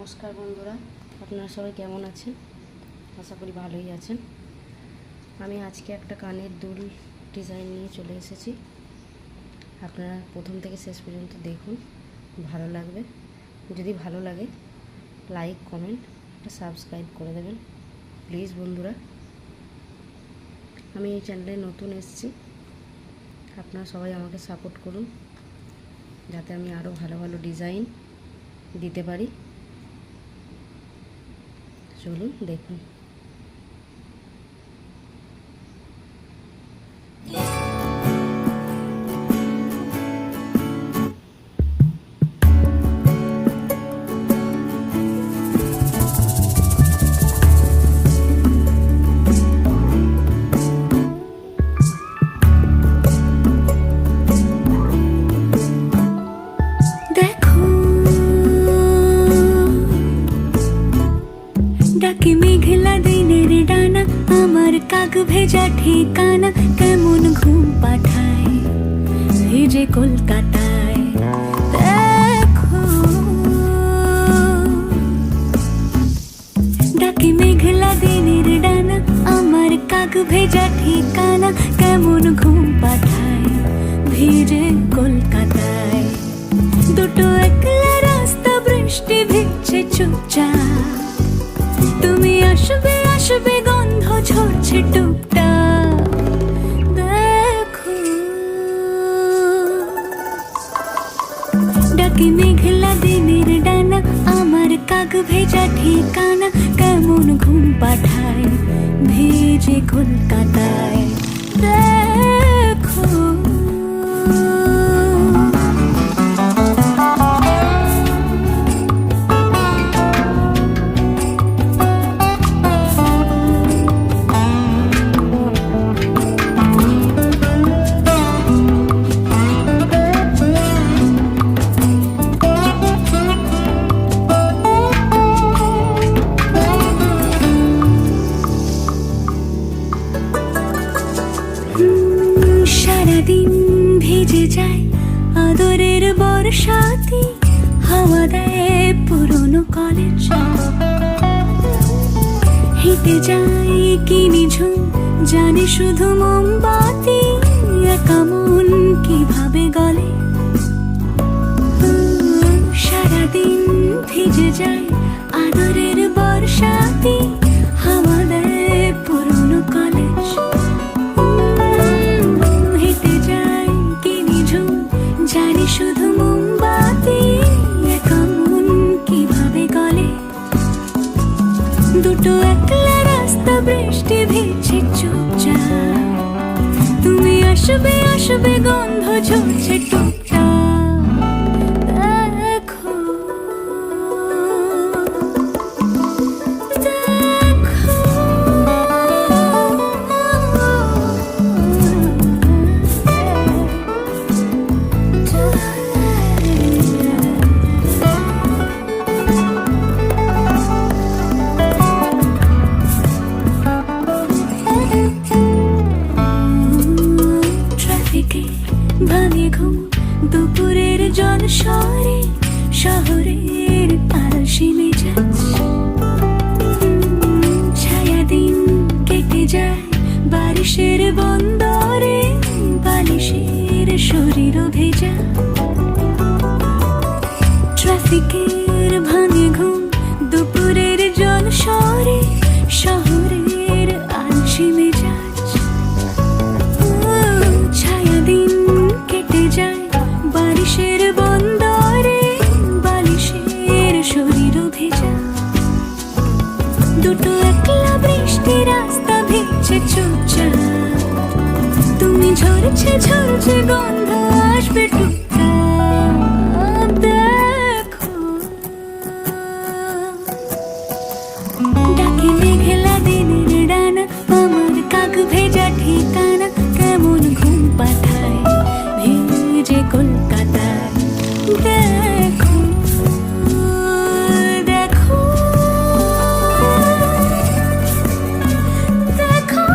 নমস্কার বন্ধুরা, আপনারা সবাই কেমন আছেন? আশা করি ভালোই আছেন। আমি আজকে একটা কানের দুল ডিজাইন নিয়ে চলে এসেছি। আপনারা প্রথম থেকে শেষ পর্যন্ত দেখুন, ভালো লাগবে। যদি ভালো লাগে লাইক কমেন্ট সাবস্ক্রাইব করে দেবেন প্লিজ বন্ধুরা। আমি এই চ্যানেলে নতুন এসেছি, আপনারা সবাই আমাকে সাপোর্ট করুন যাতে আমি আরও ভালো ভালো ডিজাইন দিতে পারি। চলুন দেখুন। ডাকে মেঘলা দিনের ডানা, আমার কাক ভেজা ঠিকানা, কেমন ঘুম পাঠায় ভেজে কলকাতায়। দেখো ডাকে মেঘলা দিনের ডানা, আমার কাক ভেজা ঠিকানা, কেমন ঘুম পাঠায় ভেজে কলকাতায়। দুটো একলা রাস্তা, বৃষ্টি ভিজছে চুপচাপ, তুমি আসবে আসবে গন্ধ ঝরছে টুকটাক। দেখো ডাকে মেঘলা দিনের ডানা, আমার কাক ভেজা ঠিকানা, কেমন ঘুম পাঠায় ভেজে কলকাতায়। দেখো সারাদিন ভিজে যায় আদরের বর্ষাতে, হাওয়া দেয় পুরনো কলেজ। হেঁটে যাই কি নিঝুম জানে শুধু মোমবাতি, একা মন কিভাবে গলে। সারাদিন ভিজে যায় আদরের বর্ষাতে, হাওয়া দেয় পুরনো কলেজ। জানি শুধু মোমবাতি, একা মন কিভাবে গলে। দুটো একলা রাস্তা, বৃষ্টি ভিজছে চুপচাপ, তুমি আসবে আসবে গন্ধ ঝরছে টুকটাক। দেখো ভাঙে ঘুম দুপুরের জনশহরে, শহরের আলসি মেজাজ। ছায়া দিন কেটে যায় বারিশের বন্দরে, বালিশের শরীর ভেজা। ট্রাফিকের ভাঙে ঘুম দুপুরের জনশহরে, শহরের আলসি মেজাজ। বারিশের বন্দরে, বালিশের শরীর ভেজা। দুটো একলা বৃষ্টি রাস্তা ভিজছে চুপচাপ, তুমি ঝরছে ঝরছে গন্ধ আসবে টুকটাক। দেখো ডাকে মেঘলা দিনের ডানা, আমার কাক ভেজা ঠিকানা, কেমন ঘুম পাঠায় ভেজে কলকাতায়। দেখো দেখো দেখো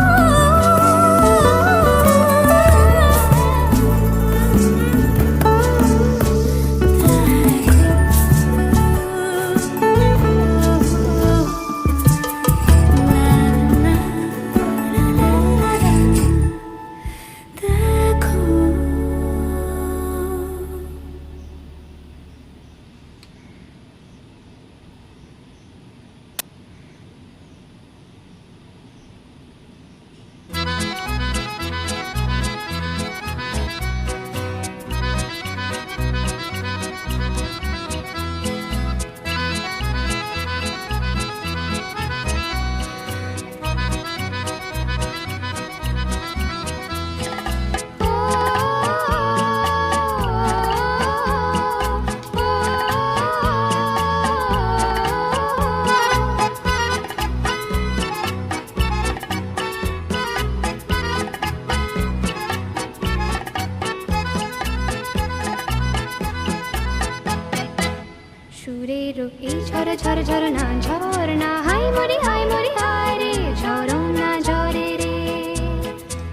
ঝর ঝরনা ঝরনা হাই মরি হায় রে ঝরনা ঝরে রে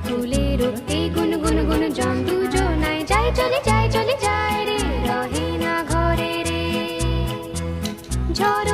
ফুলের এই গুন গুন গুন জম দুজনায় যাই চলে যায় রে রহে না ঘরে রে ঝর